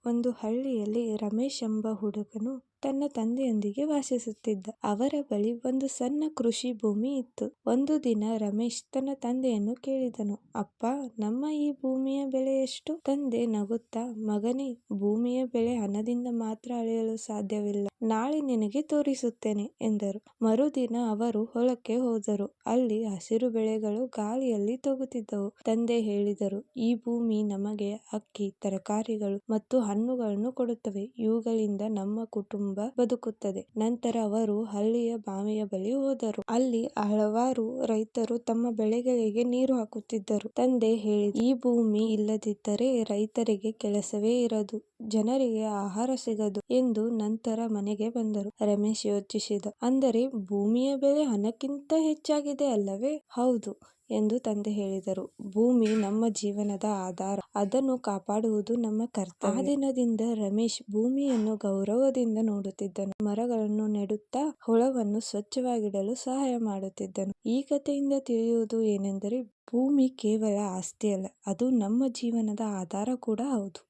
ಒಂದು ಹಳ್ಳಿಯಲ್ಲಿ ರಮೇಶ್ ಎಂಬ ಹುಡುಗನು ತನ್ನ ತಂದೆಯೊಂದಿಗೆ ವಾಸಿಸುತ್ತಿದ್ದ. ಅವರ ಬಳಿ ಒಂದು ಸಣ್ಣ ಕೃಷಿ ಭೂಮಿ ಇತ್ತು. ಒಂದು ದಿನ ರಮೇಶ್ ತನ್ನ ತಂದೆಯನ್ನು ಕೇಳಿದನು, ಅಪ್ಪ, ನಮ್ಮ ಈ ಭೂಮಿಯ ಬೆಲೆ ಎಷ್ಟು? ತಂದೆ ನಗುತ್ತಾ, ಮಗನೇ, ಭೂಮಿಯ ಬೆಲೆ ಹಣದಿಂದ ಮಾತ್ರ ಅಳೆಯಲು ಸಾಧ್ಯವಿಲ್ಲ. ನಾಳೆ ನಿನಗೆ ತೋರಿಸುತ್ತೇನೆ ಎಂದರು. ಮರುದಿನ ಅವರು ಹೊಲಕ್ಕೆ ಹೋದರು. ಅಲ್ಲಿ ಹಸಿರು ಬೆಳೆಗಳು ಗಾಳಿಯಲ್ಲಿ ತೂಗುತ್ತಿದ್ದವು. ತಂದೆ ಹೇಳಿದರು, ಈ ಭೂಮಿ ನಮಗೆ ಅಕ್ಕಿ, ತರಕಾರಿಗಳು ಮತ್ತು ಹಣ್ಣುಗಳನ್ನು ಕೊಡುತ್ತವೆ. ಇವುಗಳಿಂದ ನಮ್ಮ ಕುಟುಂಬ ಬದುಕುತ್ತದೆ. ನಂತರ ಅವರು ಹಳ್ಳಿಯ ಬಾವಿಯ ಬಳಿ ಹೋದರು. ಅಲ್ಲಿ ಹಲವಾರು ರೈತರು ತಮ್ಮ ಬೆಳೆಗಳಿಗೆ ನೀರು ಹಾಕುತ್ತಿದ್ದರು. ತಂದೆ ಹೇಳಿದರು, ಈ ಭೂಮಿ ಇಲ್ಲದಿದ್ದರೆ ರೈತರಿಗೆ ಕೆಲಸವೇ ಇರದು, ಜನರಿಗೆ ಆಹಾರ ಸಿಗದು ಎಂದು. ನಂತರ ಮನೆಗೆ ಬಂದರು. ರಮೇಶ್ ಯೋಚಿಸಿದ, ಅಂದರೆ ಭೂಮಿಯ ಬೆಲೆ ಹಣಕ್ಕಿಂತ ಹೆಚ್ಚಾಗಿದೆ ಅಲ್ಲವೇ? ಹೌದು ಎಂದು ತಂದೆ ಹೇಳಿದರು. ಭೂಮಿ ನಮ್ಮ ಜೀವನದ ಆಧಾರ, ಅದನ್ನು ಕಾಪಾಡುವುದು ನಮ್ಮ ಕರ್ತವ್ಯ. ಆ ದಿನದಿಂದ ರಮೇಶ್ ಭೂಮಿಯನ್ನು ಗೌರವದಿಂದ ನೋಡುತ್ತಿದ್ದನು. ಮರಗಳನ್ನು ನೆಡುತ್ತಾ ಹೊಲವನ್ನು ಸ್ವಚ್ಛವಾಗಿಡಲು ಸಹಾಯ ಮಾಡುತ್ತಿದ್ದನು. ಈ ಕಥೆಯಿಂದ ತಿಳಿಯುವುದು ಏನೆಂದರೆ, ಭೂಮಿ ಕೇವಲ ಆಸ್ತಿಯಲ್ಲ, ಅದು ನಮ್ಮ ಜೀವನದ ಆಧಾರ ಕೂಡ ಹೌದು.